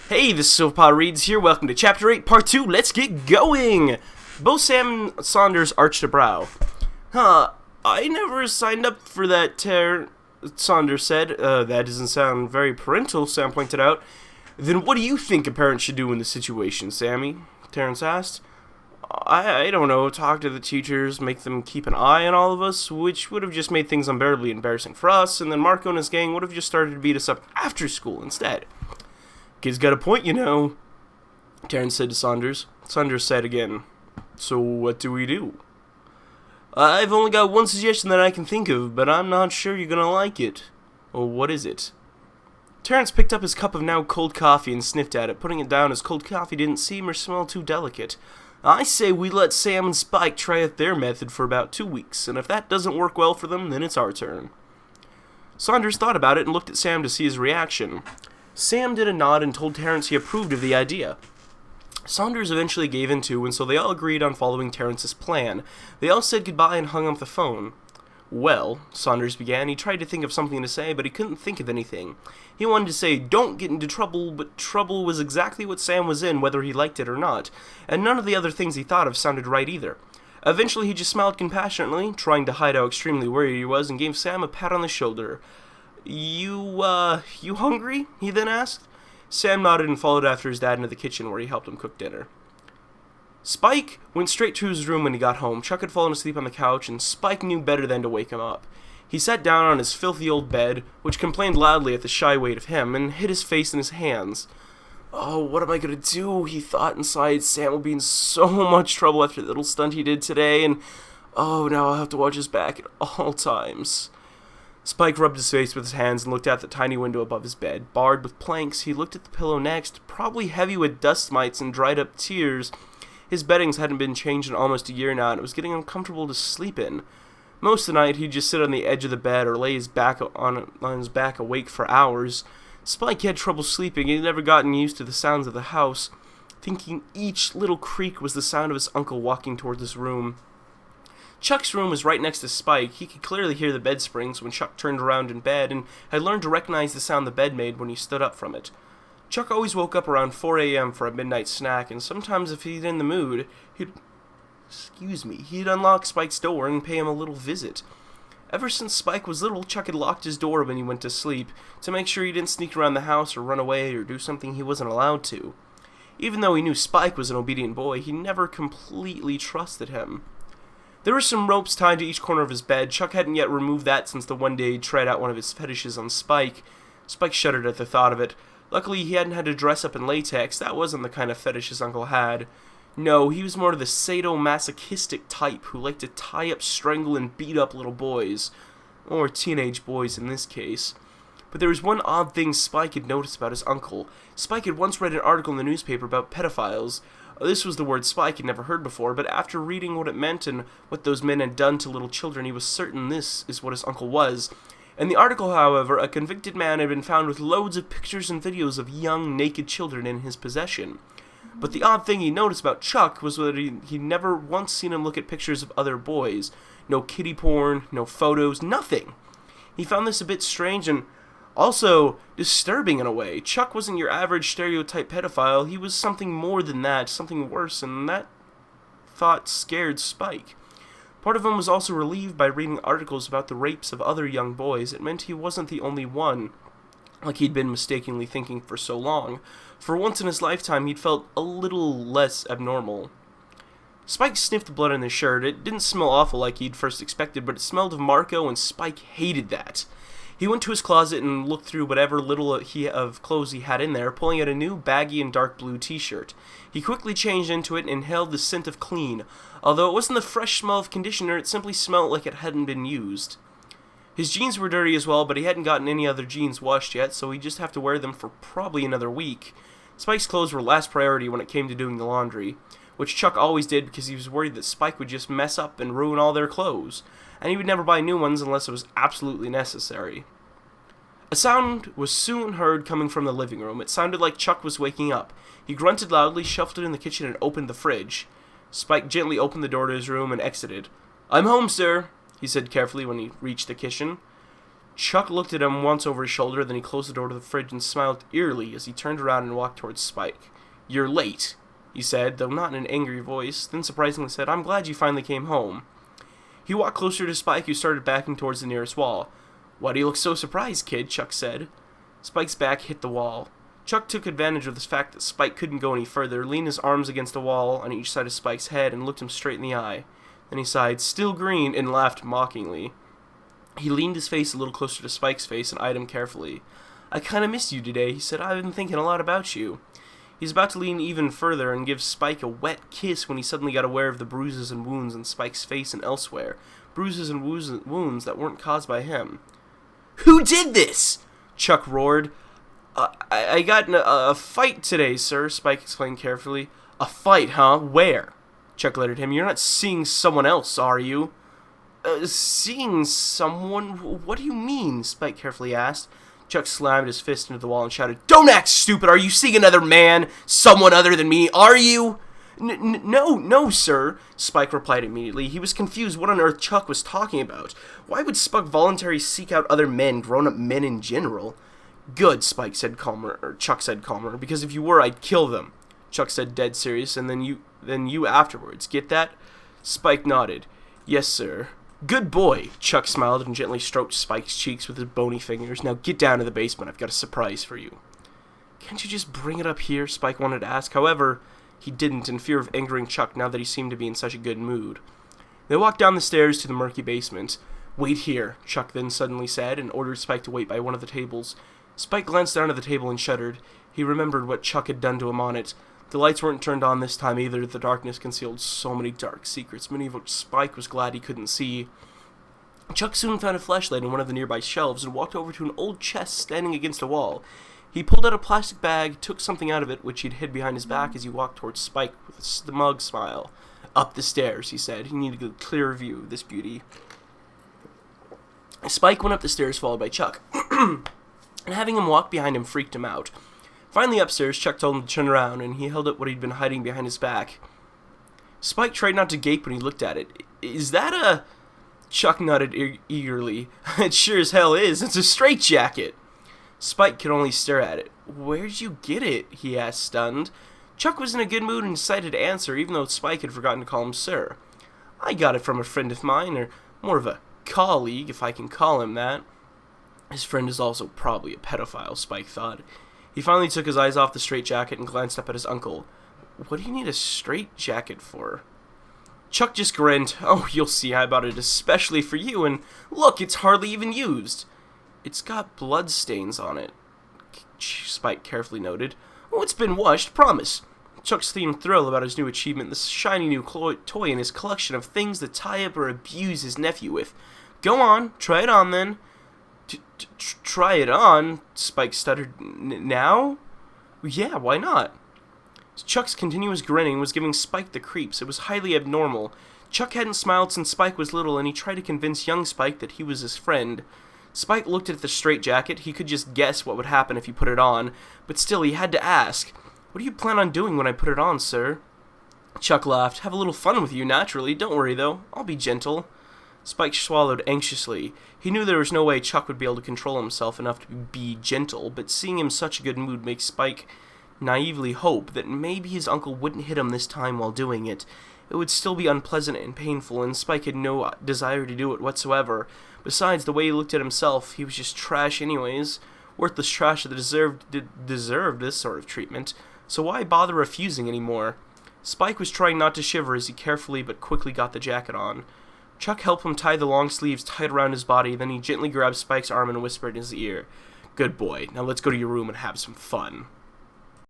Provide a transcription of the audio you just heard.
Hey, this is Silverpaw Reads here. Welcome to Chapter 8, Part 2. Let's get going! Both Sam and Saunders arched a brow. I never signed up for that, Saunders said. That doesn't sound very parental, Sam pointed out. Then what do you think a parent should do in this situation, Sammy? Terrence asked. I don't know, talk to the teachers, make them keep an eye on all of us, which would have just made things unbearably embarrassing for us, and then Marco and his gang would have just started to beat us up after school instead. Kid's got a point, you know, Terrence said to Saunders. Saunders said again, so what do we do? I've only got one suggestion that I can think of, but I'm not sure you're gonna like it. Well, what is it? Terrence picked up his cup of now cold coffee and sniffed at it, putting it down as cold coffee didn't seem or smell too delicate. I say we let Sam and Spike try out their method for about 2 weeks, and if that doesn't work well for them, then it's our turn. Saunders thought about it and looked at Sam to see his reaction. Sam did a nod and told Terrence he approved of the idea. Saunders eventually gave in too, and so they all agreed on following Terrence's plan. They all said goodbye and hung up the phone. Well, Saunders began, he tried to think of something to say, but he couldn't think of anything. He wanted to say, don't get into trouble, but trouble was exactly what Sam was in, whether he liked it or not, and none of the other things he thought of sounded right either. Eventually he just smiled compassionately, trying to hide how extremely worried he was, and gave Sam a pat on the shoulder. You hungry? He then asked. Sam nodded and followed after his dad into the kitchen where he helped him cook dinner. Spike went straight to his room when he got home. Chuck had fallen asleep on the couch, and Spike knew better than to wake him up. He sat down on his filthy old bed, which complained loudly at the shy weight of him, and hid his face in his hands. Oh, what am I gonna do? He thought inside. Sam will be in so much trouble after the little stunt he did today, and oh, now I'll have to watch his back at all times. Spike rubbed his face with his hands and looked out the tiny window above his bed. Barred with planks, he looked at the pillow next, probably heavy with dust mites and dried up tears. His beddings hadn't been changed in almost a year now, and it was getting uncomfortable to sleep in. Most of the night, he'd just sit on the edge of the bed or lay his back on his back awake for hours. Spike had trouble sleeping. He'd never gotten used to the sounds of the house, thinking each little creak was the sound of his uncle walking toward his room. Chuck's room was right next to Spike. He could clearly hear the bed springs when Chuck turned around in bed, and had learned to recognize the sound the bed made when he stood up from it. Chuck always woke up around 4 a.m. for a midnight snack, and sometimes if he'd in the mood, he'd unlock Spike's door and pay him a little visit. Ever since Spike was little, Chuck had locked his door when he went to sleep, to make sure he didn't sneak around the house or run away or do something he wasn't allowed to. Even though he knew Spike was an obedient boy, he never completely trusted him. There were some ropes tied to each corner of his bed. Chuck hadn't yet removed that since the one day he tried out one of his fetishes on Spike. Spike shuddered at the thought of it. Luckily, he hadn't had to dress up in latex. That wasn't the kind of fetish his uncle had. No, he was more of the sadomasochistic type who liked to tie up, strangle, and beat up little boys. Or teenage boys in this case. But there was one odd thing Spike had noticed about his uncle. Spike had once read an article in the newspaper about pedophiles. This was the word Spike had never heard before, but after reading what it meant and what those men had done to little children, he was certain this is what his uncle was. In the article, however, a convicted man had been found with loads of pictures and videos of young, naked children in his possession. But the odd thing he noticed about Chuck was that he'd never once seen him look at pictures of other boys. No kiddie porn, no photos, nothing. He found this a bit strange and also disturbing in a way. Chuck wasn't your average stereotype pedophile. He was something more than that, something worse, and that thought scared Spike. Part of him was also relieved by reading articles about the rapes of other young boys. It meant he wasn't the only one, like he'd been mistakenly thinking for so long. For once in his lifetime, he'd felt a little less abnormal. Spike sniffed the blood on his shirt. It didn't smell awful like he'd first expected, but it smelled of Marco, and Spike hated that. He went to his closet and looked through whatever little of clothes he had in there, pulling out a new baggy and dark blue t-shirt. He quickly changed into it and inhaled the scent of clean. Although it wasn't the fresh smell of conditioner, it simply smelled like it hadn't been used. His jeans were dirty as well, but he hadn't gotten any other jeans washed yet, so he'd just have to wear them for probably another week. Spike's clothes were last priority when it came to doing the laundry, which Chuck always did because he was worried that Spike would just mess up and ruin all their clothes, and he would never buy new ones unless it was absolutely necessary. A sound was soon heard coming from the living room. It sounded like Chuck was waking up. He grunted loudly, shuffled in the kitchen, and opened the fridge. Spike gently opened the door to his room and exited. "I'm home, sir," he said carefully when he reached the kitchen. Chuck looked at him once over his shoulder, then he closed the door to the fridge and smiled eerily as he turned around and walked towards Spike. "You're late," he said, though not in an angry voice, then surprisingly said, "I'm glad you finally came home." He walked closer to Spike, who started backing towards the nearest wall. "Why do you look so surprised, kid?" Chuck said. Spike's back hit the wall. Chuck took advantage of the fact that Spike couldn't go any further, leaned his arms against the wall on each side of Spike's head, and looked him straight in the eye. Then he sighed, "Still green," and laughed mockingly. He leaned his face a little closer to Spike's face and eyed him carefully. "I kinda missed you today," he said. "I've been thinking a lot about you." He's about to lean even further and give Spike a wet kiss when he suddenly got aware of the bruises and wounds on Spike's face and elsewhere. Bruises and wounds that weren't caused by him. "Who did this?" Chuck roared. I got in a fight today, sir," Spike explained carefully. "A fight, huh? Where?" Chuck lettered him. "You're not seeing someone else, are you?" "Seeing someone? What do you mean?" Spike carefully asked. Chuck slammed his fist into the wall and shouted, "Don't act stupid! Are you seeing another man? Someone other than me? Are you?" No, sir," Spike replied immediately. He was confused what on earth Chuck was talking about. Why would Spike voluntarily seek out other men, grown-up men in general? "Good," Chuck said calmer, "because if you were, I'd kill them." Chuck said dead serious, "and then you afterwards. Get that?" Spike nodded. "Yes, sir." "Good boy," Chuck smiled and gently stroked Spike's cheeks with his bony fingers. "Now get down to the basement. I've got a surprise for you." "Can't you just bring it up here?" Spike wanted to ask. However, he didn't, in fear of angering Chuck now that he seemed to be in such a good mood. They walked down the stairs to the murky basement. "Wait here," Chuck then suddenly said, and ordered Spike to wait by one of the tables. Spike glanced down at the table and shuddered. He remembered what Chuck had done to him on it. The lights weren't turned on this time either. The darkness concealed so many dark secrets, many of which Spike was glad he couldn't see. Chuck soon found a flashlight in one of the nearby shelves and walked over to an old chest standing against a wall. He pulled out a plastic bag, took something out of it, which he'd hid behind his back as he walked towards Spike with a smug smile. "Up the stairs," he said. He needed a clearer view of this beauty. Spike went up the stairs, followed by Chuck, and having him walk behind him freaked him out. Finally upstairs, Chuck told him to turn around, and he held up what he'd been hiding behind his back. Spike tried not to gape when he looked at it. "Is that a—" Chuck nodded eagerly. "It sure as hell is. It's a straitjacket." Spike could only stare at it. "Where'd you get it?" he asked, stunned. Chuck was in a good mood and decided to answer, even though Spike had forgotten to call him sir. "I got it from a friend of mine, or more of a colleague, if I can call him that." His friend is also probably a pedophile, Spike thought. He finally took his eyes off the straitjacket and glanced up at his uncle. "What do you need a straitjacket for?" Chuck just grinned. "Oh, you'll see, I bought it especially for you, and look, it's hardly even used." "It's got blood stains on it," Spike carefully noted. "Oh, it's been washed, promise." Chuck seemed thrilled about his new achievement, this shiny new toy in his collection of things to tie up or abuse his nephew with. "Go on, try it on then." Try it on?" Spike stuttered. "Now?" "Yeah, why not?" Chuck's continuous grinning was giving Spike the creeps. It was highly abnormal. Chuck hadn't smiled since Spike was little, and he tried to convince young Spike that he was his friend. Spike looked at the straitjacket. He could just guess what would happen if he put it on, but still he had to ask. "What do you plan on doing when I put it on, sir?" Chuck laughed. "Have a little fun with you, naturally. Don't worry, though. I'll be gentle." Spike swallowed anxiously. He knew there was no way Chuck would be able to control himself enough to be gentle, but seeing him in such a good mood makes Spike naively hope that maybe his uncle wouldn't hit him this time while doing it. It would still be unpleasant and painful, and Spike had no desire to do it whatsoever. Besides, the way he looked at himself, he was just trash anyways. Worthless trash that deserved this sort of treatment. So why bother refusing anymore? Spike was trying not to shiver as he carefully but quickly got the jacket on. Chuck helped him tie the long sleeves tight around his body, then he gently grabbed Spike's arm and whispered in his ear, "Good boy, now let's go to your room and have some fun."